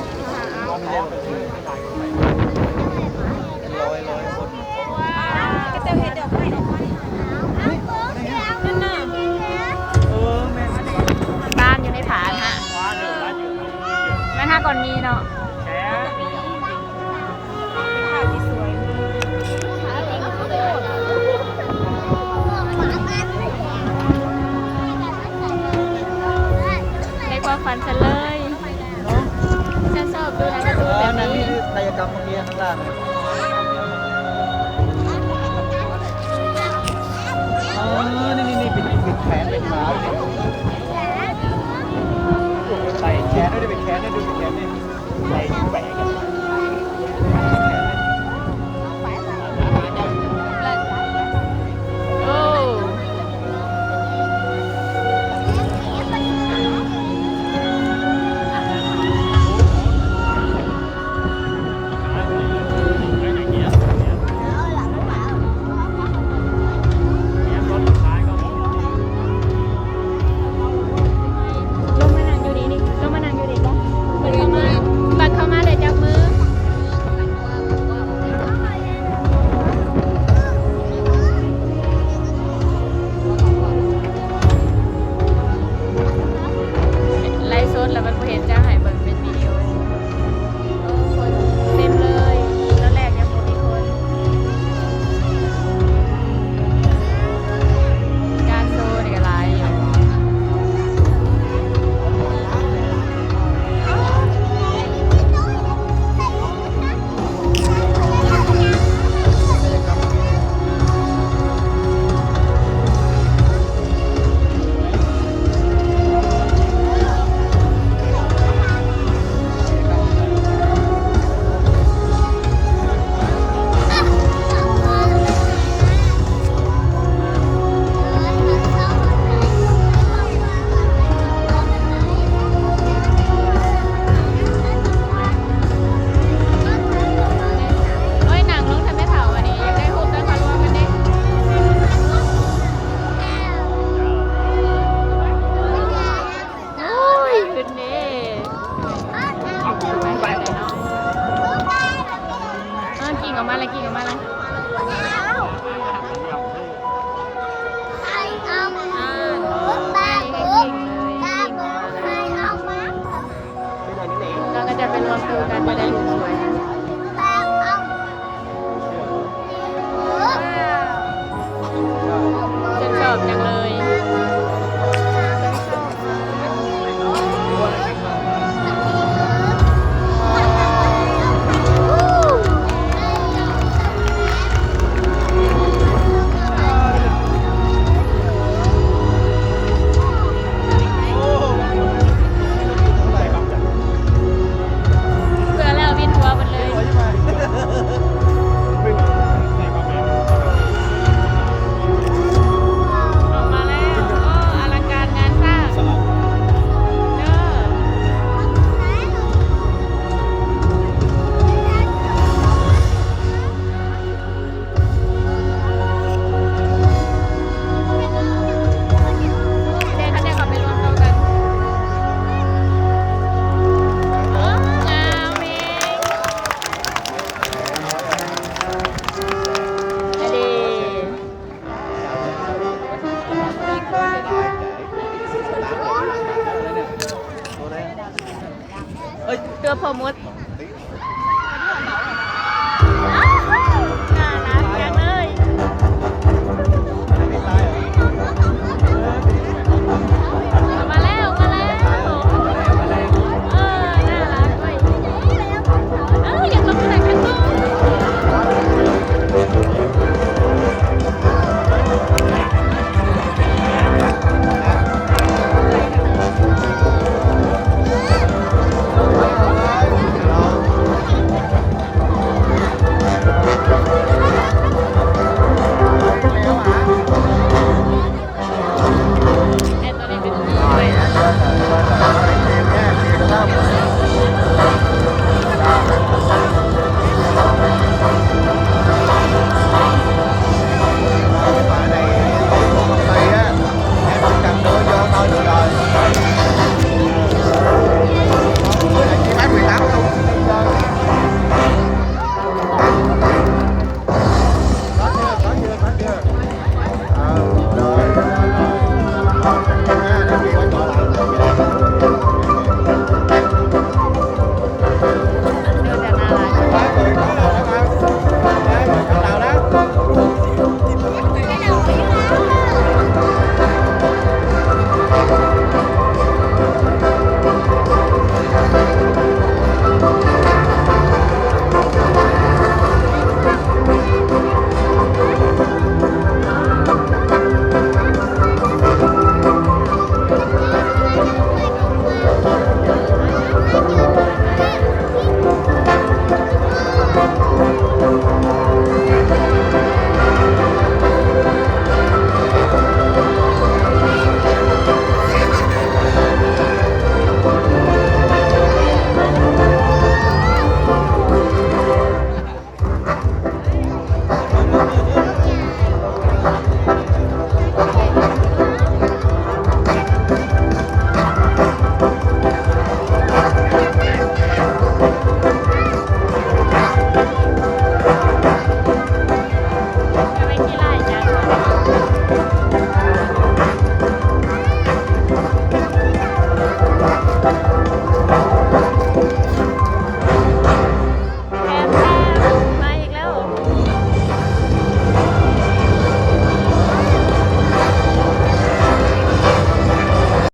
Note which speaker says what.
Speaker 1: ไม่ได้แบบเป็นร้อยคน
Speaker 2: ก็เจ้าเห็ดดอกไม้ดอกไม้นั่นน่ะ
Speaker 1: แม่
Speaker 3: บ้านอยู่ในผาฮะแม่ท่าก่อนมีเนาะ
Speaker 2: เป็นภาพที่สวย
Speaker 3: ในความฝันฉันเลยฉันชอบดูหนังการ์ตูนแบบนี้
Speaker 1: กายกรรมเมื่อกี้ข้างล่างนี่เป็นแขนเป็นขาใส่แขนด้วยเป็นแขนด้วยดูเป็นแขนนี่ใส่แบกกัน
Speaker 3: โอ้ลงมานั่งอยู่ดีนี่ลงมานั่งอยู่ดีจ้ะบัดเข้ามาเลยจับมือไลฟ์สดแล้วมันบ่เห็นจ้าให้เบิ่งเป็นวิดีโอโอ้คนเต็มเลยตอนแรกยังบ่มีคนการโซนี่ก็หลายอยู่ โอ้ยหนังลงทำให้เถาวันนี้อยากได้รูปแล้วก็รวมกันดิโอ้ยขึ้นดิไปเลยเนาะกิ่งออกมาเลยกิ่งออกมาเลยเราก็จะเป็นรวมตัวกันจะได้รูปสวยฉันชอบจังเลยเพื่อแล้ววินหัวหมดเลย ออกมาแล้วโอ้อลังการงานสร้างเด้อเด็กเขาจะกลับไปรวมตัวกันโอ้งามเองอดีตัวพอมด